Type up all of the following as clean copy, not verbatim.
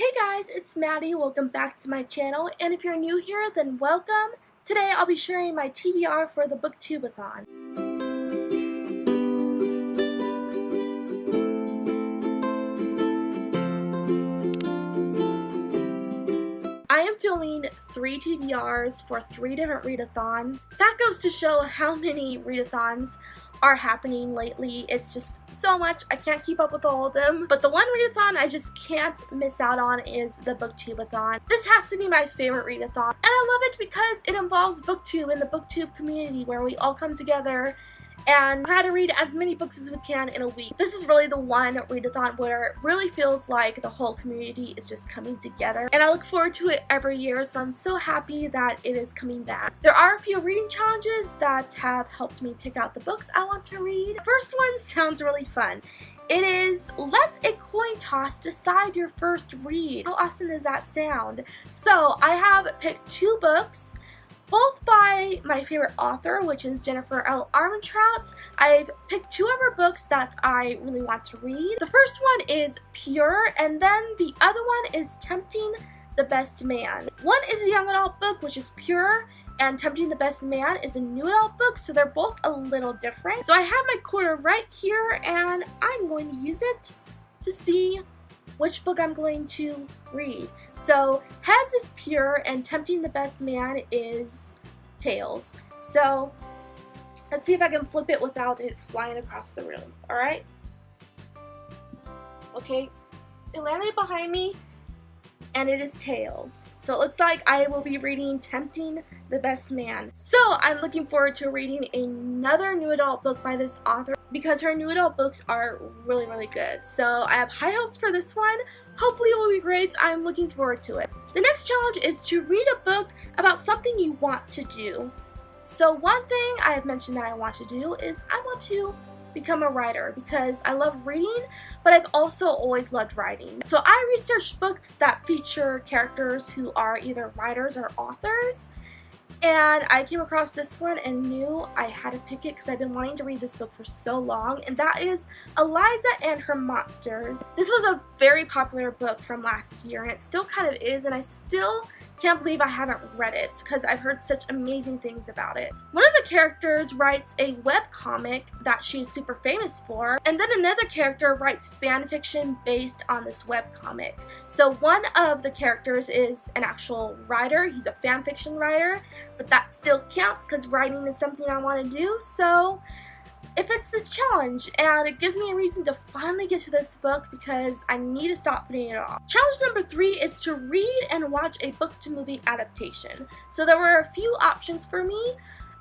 Hey guys, it's Maddie. Welcome back to my channel, and if you're new here, then welcome. Today I'll be sharing my TBR for the BOOKTUBE-A-THON. I am filming 3 TBRs for 3 different readathons. That goes to show how many readathons are happening lately. It's just so much. I can't keep up with all of them. But the one readathon I just can't miss out on is the BOOKTUBE-A-THON. This has to be my favorite readathon. And I love it because it involves BookTube and the BookTube community where we all come together and try to read as many books as we can in a week. This is really the one readathon where it really feels like the whole community is just coming together, and I look forward to it every year, so I'm so happy that it is coming back. There are a few reading challenges that have helped me pick out the books I want to read. The first one sounds really fun. It is, let a coin toss decide your first read. How awesome does that sound? So I have picked 2 books, both by my favorite author, which is Jennifer L. Armentrout. I've picked 2 of her books that I really want to read. The first one is Pure, and then the other one is Tempting the Best Man. One is a young adult book, which is Pure, and Tempting the Best Man is a new adult book, so they're both a little different. So I have my quarter right here, and I'm going to use it to see which book I'm going to read. So Heads is Pure and Tempting the Best Man is Tails. So let's see if I can flip it without it flying across the room. Alright? Okay, it landed behind me and it is Tails. So it looks like I will be reading Tempting the Best Man. So I'm looking forward to reading another new adult book by this author because her new adult books are really good. So I have high hopes for this one. Hopefully it will be great. I'm looking forward to it. The next challenge is to read a book about something you want to do. So one thing I have mentioned that I want to do is I want to become a writer because I love reading, but I've also always loved writing. So I researched books that feature characters who are either writers or authors, and I came across this one and knew I had to pick it because I've been wanting to read this book for so long, and that is Eliza and Her Monsters. This was a very popular book from last year, and it still kind of is, and I still can't believe I haven't read it because I've heard such amazing things about it. One of the characters writes a webcomic that she's super famous for, and then another character writes fan fiction based on this webcomic. So one of the characters is an actual writer, he's a fan fiction writer, but that still counts because writing is something I want to do, so it fits this challenge, and it gives me a reason to finally get to this book because I need to stop putting it off. Challenge number 3 is to read and watch a book-to-movie adaptation. So there were a few options for me.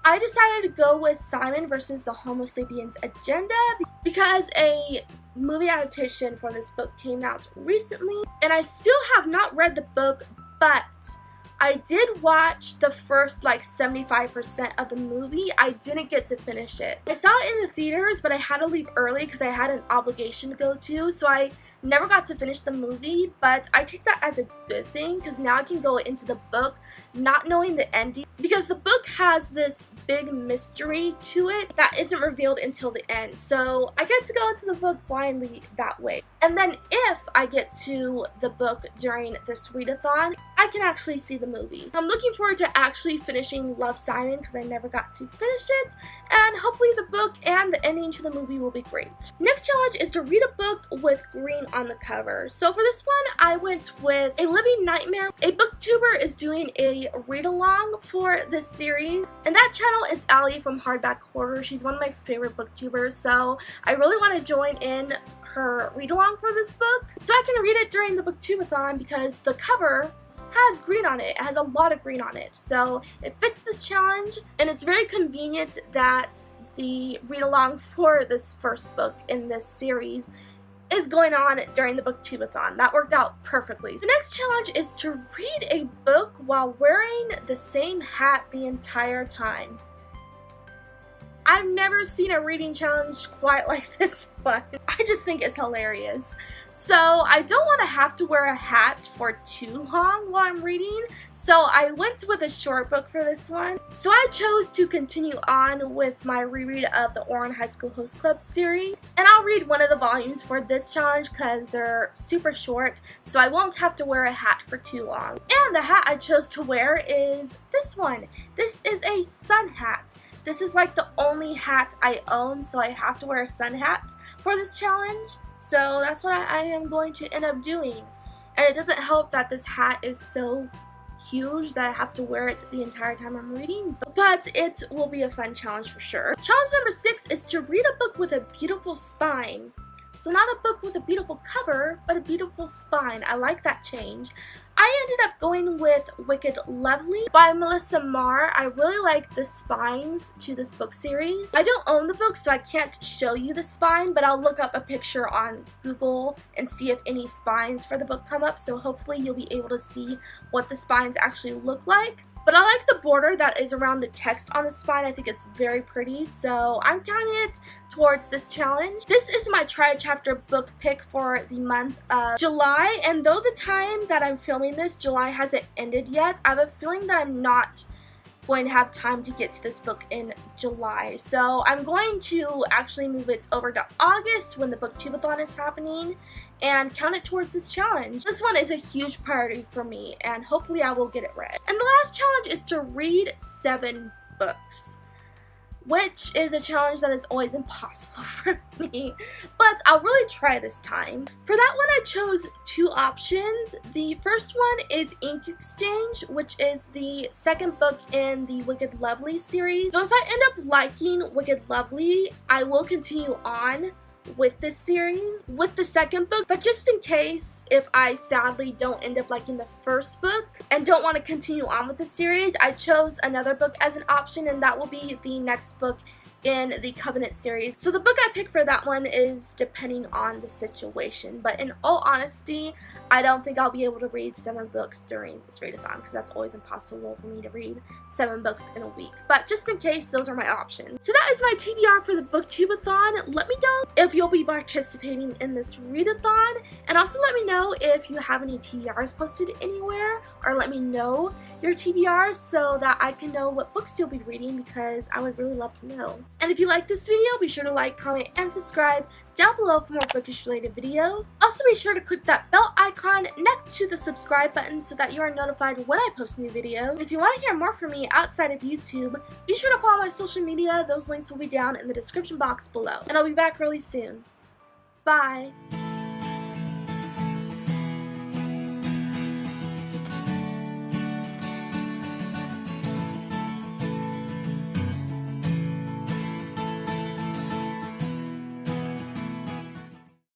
I decided to go with Simon versus the Homo sapiens agenda because a movie adaptation for this book came out recently, and I still have not read the book, but I did watch the first 75% of the movie. I didn't get to finish it. I saw it in the theaters, but I had to leave early because I had an obligation to go to, so I never got to finish the movie, but I take that as a good thing because now I can go into the book not knowing the ending, because the book has this big mystery to it that isn't revealed until the end, so I get to go into the book blindly that way. And then if I get to the book during this readathon, I can actually see the movies. I'm looking forward to actually finishing Love, Simon because I never got to finish it, and hopefully the book and the ending to the movie will be great. Next challenge is to read a book with green on the cover. So for this one, I went with A Living Nightmare. A booktuber is doing a read-along for this series, and that channel is Allie from Hardback Horror. She's one of my favorite booktubers, so I really want to join in her read-along for this book so I can read it during the BOOKTUBE-A-THON because the cover has green on it. It has a lot of green on it, so it fits this challenge, and it's very convenient that the read-along for this first book in this series is going on during the BOOKTUBE-A-THON. That worked out perfectly. The next challenge is to read a book while wearing the same hat the entire time. I've never seen a reading challenge quite like this one. I just think it's hilarious. So I don't want to have to wear a hat for too long while I'm reading, so I went with a short book for this one. So I chose to continue on with my reread of the Oran High School Host Club series, and I'll read one of the volumes for this challenge because they're super short, so I won't have to wear a hat for too long. And the hat I chose to wear is this one. This is a sun hat. This is like the only hat I own, so I have to wear a sun hat for this challenge. So that's what I am going to end up doing. And it doesn't help that this hat is so huge that I have to wear it the entire time I'm reading, but it will be a fun challenge for sure. Challenge number 6 is to read a book with a beautiful spine. So not a book with a beautiful cover, but a beautiful spine. I like that change. I ended up going with Wicked Lovely by Melissa Marr. I really like the spines to this book series. I don't own the book, so I can't show you the spine, but I'll look up a picture on Google and see if any spines for the book come up, so hopefully you'll be able to see what the spines actually look like. But I like the border that is around the text on the spine. I think it's very pretty, so I'm counting it towards this challenge. This is my try-chapter book pick for the month of July, and though the time that I'm filming this, July hasn't ended yet, I have a feeling that I'm not going to have time to get to this book in July. So I'm going to actually move it over to August when the BOOKTUBE-A-THON is happening and count it towards this challenge. This one is a huge priority for me, and hopefully I will get it read. And the last challenge is to read 7 books, which is a challenge that is always impossible for me, but I'll really try this time. For that one, I chose 2 options. The first one is Ink Exchange, which is the second book in the Wicked Lovely series. So if I end up liking Wicked Lovely, I will continue on with this series with the second book, but just in case if I sadly don't end up liking the first book and don't want to continue on with the series, I chose another book as an option, and that will be the next book in the Covenant series. So the book I picked for that one is depending on the situation, but in all honesty, I don't think I'll be able to read 7 books during this readathon because that's always impossible for me to read 7 books in a week. But just in case, those are my options. So that is my TBR for the BOOKTUBE-A-THON. Let me know if you'll be participating in this readathon, and also let me know if you have any TBRs posted anywhere, or let me know your TBRs so that I can know what books you'll be reading, because I would really love to know. And if you like this video, be sure to like, comment, and subscribe down below for more bookish related videos. Also be sure to click that bell icon next to the subscribe button so that you are notified when I post new videos. If you want to hear more from me outside of YouTube, be sure to follow my social media. Those links will be down in the description box below. And I'll be back really soon. Bye!